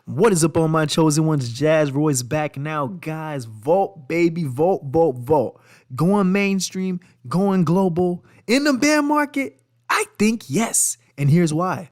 What is up, all my chosen ones? Jazz Roy's back now, guys. Vault, baby, vault, vault, vault. Going mainstream, going global. In the bear market? I think yes. And here's why.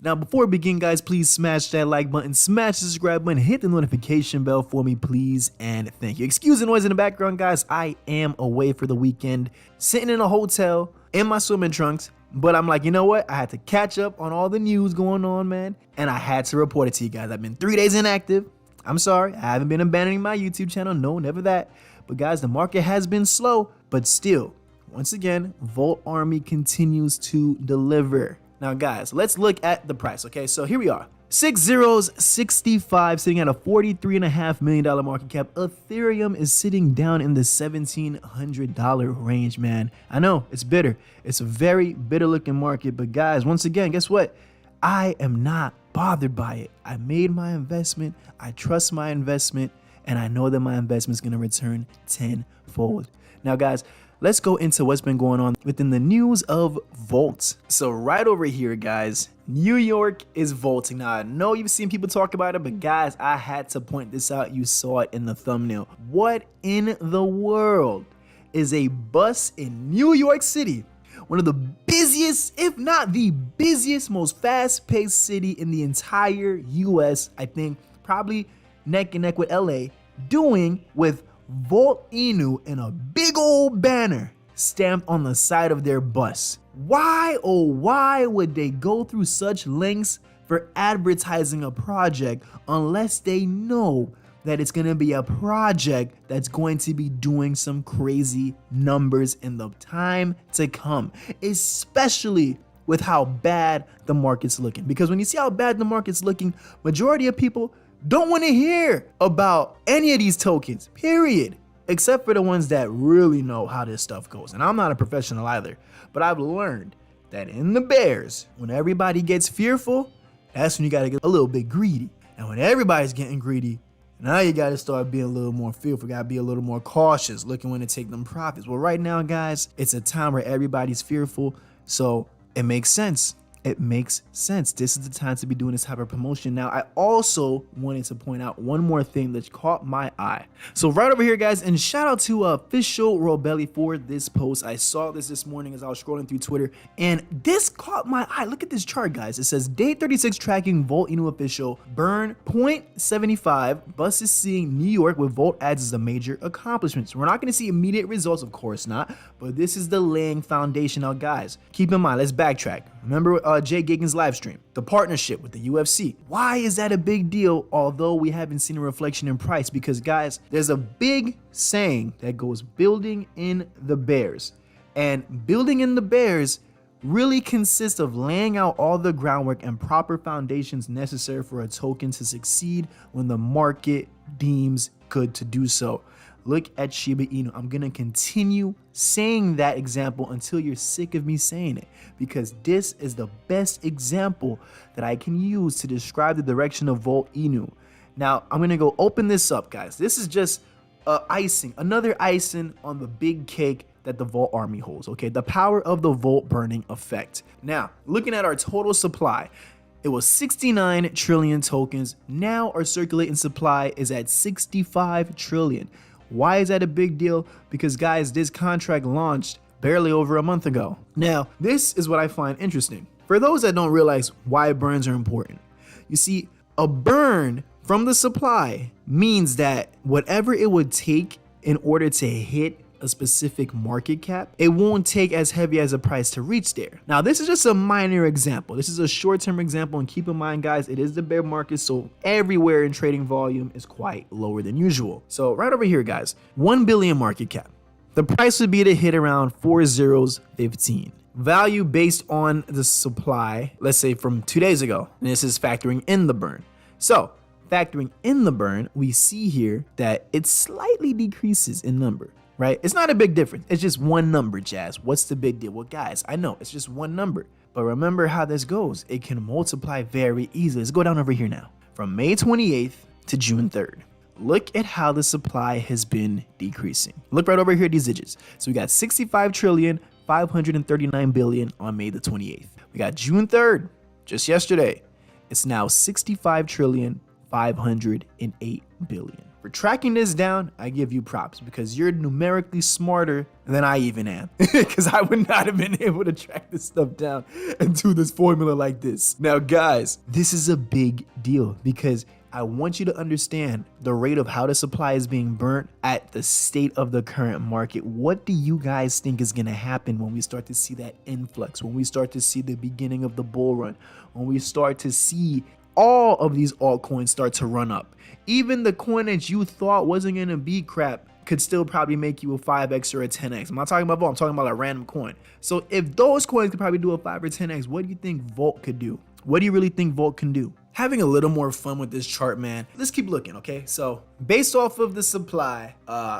Now, before we begin, guys, please smash that like button, smash the subscribe button, hit the notification bell for me, please, and thank you. Excuse the noise in the background, guys. I am away for the weekend, sitting in a hotel in my swimming trunks, but I'm like, you know what? I had to catch up on all the news going on, man, and I had to report it to you guys. I've been 3 days inactive. I'm sorry. I haven't been abandoning my YouTube channel. No, never that. But, guys, the market has been slow, but still, once again, Vault Army continues to deliver. Now, guys, let's look at the price, okay? So here we are. 6 zeros, 65, sitting at a $43.5 million market cap. Ethereum is sitting down in the $1,700 range, man. I know, it's bitter. It's a very bitter-looking market, but guys, once again, guess what? I am not bothered by it. I made my investment, I trust my investment, and I know that my investment is going to return tenfold. Now, guys, let's go into what's been going on within the news of vaults. So right over here, guys, New York is vaulting. Now, I know you've seen people talk about it, but guys, I had to point this out. You saw it in the thumbnail. What in the world is a bus in New York City? One of the busiest, if not the busiest, most fast-paced city in the entire US, I think probably neck and neck with LA, doing with Vault Inu in a big old banner stamped on the side of their bus. Why, oh why would they go through such lengths for advertising a project unless they know that it's gonna be a project that's going to be doing some crazy numbers in the time to come, especially with how bad the market's looking? Because when you see how bad the market's looking, majority of people don't want to hear about any of these tokens, period, except for the ones that really know how this stuff goes. And I'm not a professional either, but I've learned that in the bears, when everybody gets fearful, that's when you got to get a little bit greedy. And when everybody's getting greedy, now you got to start being a little more fearful, got to be a little more cautious, looking when to take them profits. Well, right now, guys, it's a time where everybody's fearful, so it makes sense. It makes sense. This is the time to be doing this type of promotion. Now, I also wanted to point out one more thing that caught my eye. So right over here, guys, and shout out to Official Robelli for this post. I saw this morning as I was scrolling through Twitter, and this caught my eye. Look at this chart, guys. It says day 36 tracking Vault Inu official burn 0.75. Bus is seeing New York with Vault ads as a major accomplishment. So we're not going to see immediate results, of course not, but this is the laying foundation. Now, guys, keep in mind, let's backtrack. Remember Jay Giggins' live stream, the partnership with the UFC. Why is that a big deal, although we haven't seen a reflection in price? Because, guys, there's a big saying that goes building in the bears. And building in the bears really consists of laying out all the groundwork and proper foundations necessary for a token to succeed when the market deems good to do so. Look at Shiba Inu. I'm going to continue saying that example until you're sick of me saying it, because this is the best example that I can use to describe the direction of Vault Inu. Now, I'm going to go open this up, guys. This is just another icing on the big cake that the Vault Army holds, okay? The power of the Vault burning effect. Now, looking at our total supply, it was 69 trillion tokens. Now our circulating supply is at 65 trillion. Why is that a big deal? Because, guys, this contract launched barely over a month ago. Now, this is what I find interesting. For those that don't realize why burns are important, you see, a burn from the supply means that whatever it would take in order to hit a specific market cap, it won't take as heavy as a price to reach there. Now, this is just a minor example. This is a short-term example, and keep in mind, guys, it is the bear market, so everywhere in trading volume is quite lower than usual. So right over here, guys, 1 billion market cap. The price would be to hit around 4 zeros 15. Value based on the supply, let's say from 2 days ago, and this is factoring in the burn. So factoring in the burn, we see here that it slightly decreases in number. Right? It's not a big difference. It's just one number, Jazz. What's the big deal? Well, guys, I know it's just one number, but remember how this goes. It can multiply very easily. Let's go down over here now. From May 28th to June 3rd. Look at how the supply has been decreasing. Look right over here at these digits. So we got 65 trillion, 539 billion on May the 28th. We got June 3rd, just yesterday. It's now 65 trillion 508 billion. For tracking this down, I give you props because you're numerically smarter than I even am. Because I would not have been able to track this stuff down and do this formula like this. Now, guys, this is a big deal because I want you to understand the rate of how the supply is being burnt at the state of the current market. What do you guys think is going to happen when we start to see that influx, when we start to see the beginning of the bull run, when we start to see all of these altcoins start to run up? Even the coin that you thought wasn't going to be crap could still probably make you a 5x or a 10x. I'm not talking about Volt, I'm talking about a random coin. So if those coins could probably do a 5 or 10x, what do you think Volt could do? What do you really think Volt can do? Having a little more fun with this chart, man. Let's keep looking, okay? So based off of the supply,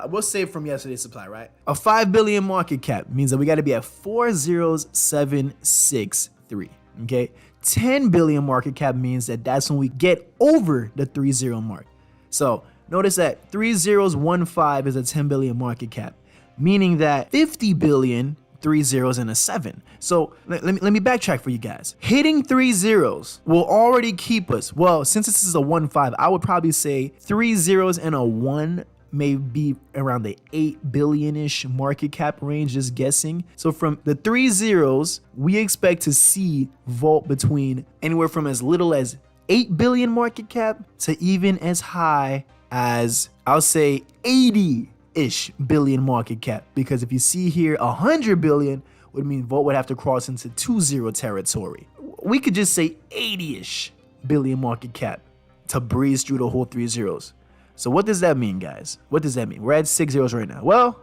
we'll say from yesterday's supply, right? A 5 billion market cap means that we got to be at 40763, okay? 10 billion market cap means that that's when we get over the 30 mark. So notice that 3015 is a 10 billion market cap, meaning that 50 billion, 3 zeros and a 7. So let me backtrack for you guys. Hitting 3 zeros will already keep us, well, since this is a 1-5, I would probably say 3 zeros and a 1 may be around the 8 billion-ish market cap range, just guessing. So from the 3 zeros, we expect to see Volt between anywhere from as little as 8 billion market cap to even as high as, I'll say, 80-ish billion market cap. Because if you see here, 100 billion would mean Volt would have to cross into 2-0 territory. We could just say 80-ish billion market cap to breeze through the whole 3 zeros. So what does that mean, guys? What does that mean? We're at 6 zeros right now. Well,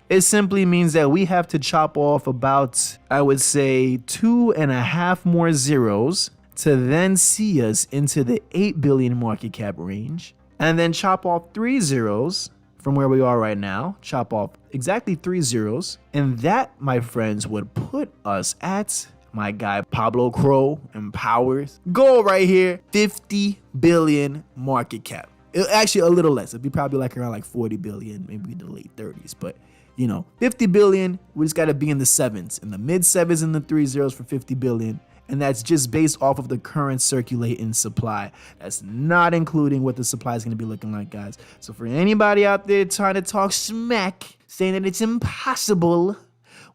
it simply means that we have to chop off about, I would say, 2.5 more zeros to then see us into the 8 billion market cap range, and then chop off 3 zeros from where we are right now, chop off exactly 3 zeros, and that, my friends, would put us at my guy Pablo Crow and Powers goal right here, 50 billion market cap. Actually, a little less. It'd be probably like around like 40 billion, maybe the late 30s. But, you know, 50 billion, we just got to be in the 7s, in the mid 7s and the 3 zeros for 50 billion. And that's just based off of the current circulating supply. That's not including what the supply is going to be looking like, guys. So for anybody out there trying to talk smack, saying that it's impossible,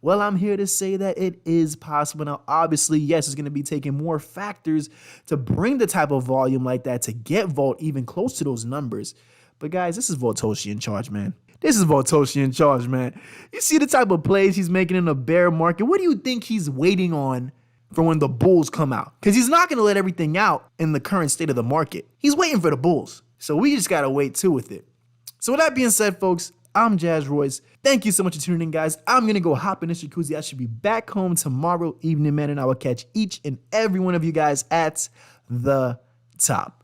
well, I'm here to say that it is possible. Now, obviously, yes, it's going to be taking more factors to bring the type of volume like that to get Volt even close to those numbers. But guys, this is Voltoshi in charge, man. This is Voltoshi in charge, man. You see the type of plays he's making in a bear market. What do you think he's waiting on for when the bulls come out? Because he's not going to let everything out in the current state of the market. He's waiting for the bulls. So we just got to wait too with it. So with that being said, folks, I'm Jazz Royce. Thank you so much for tuning in, guys. I'm going to go hop in this jacuzzi. I should be back home tomorrow evening, man, and I will catch each and every one of you guys at the top.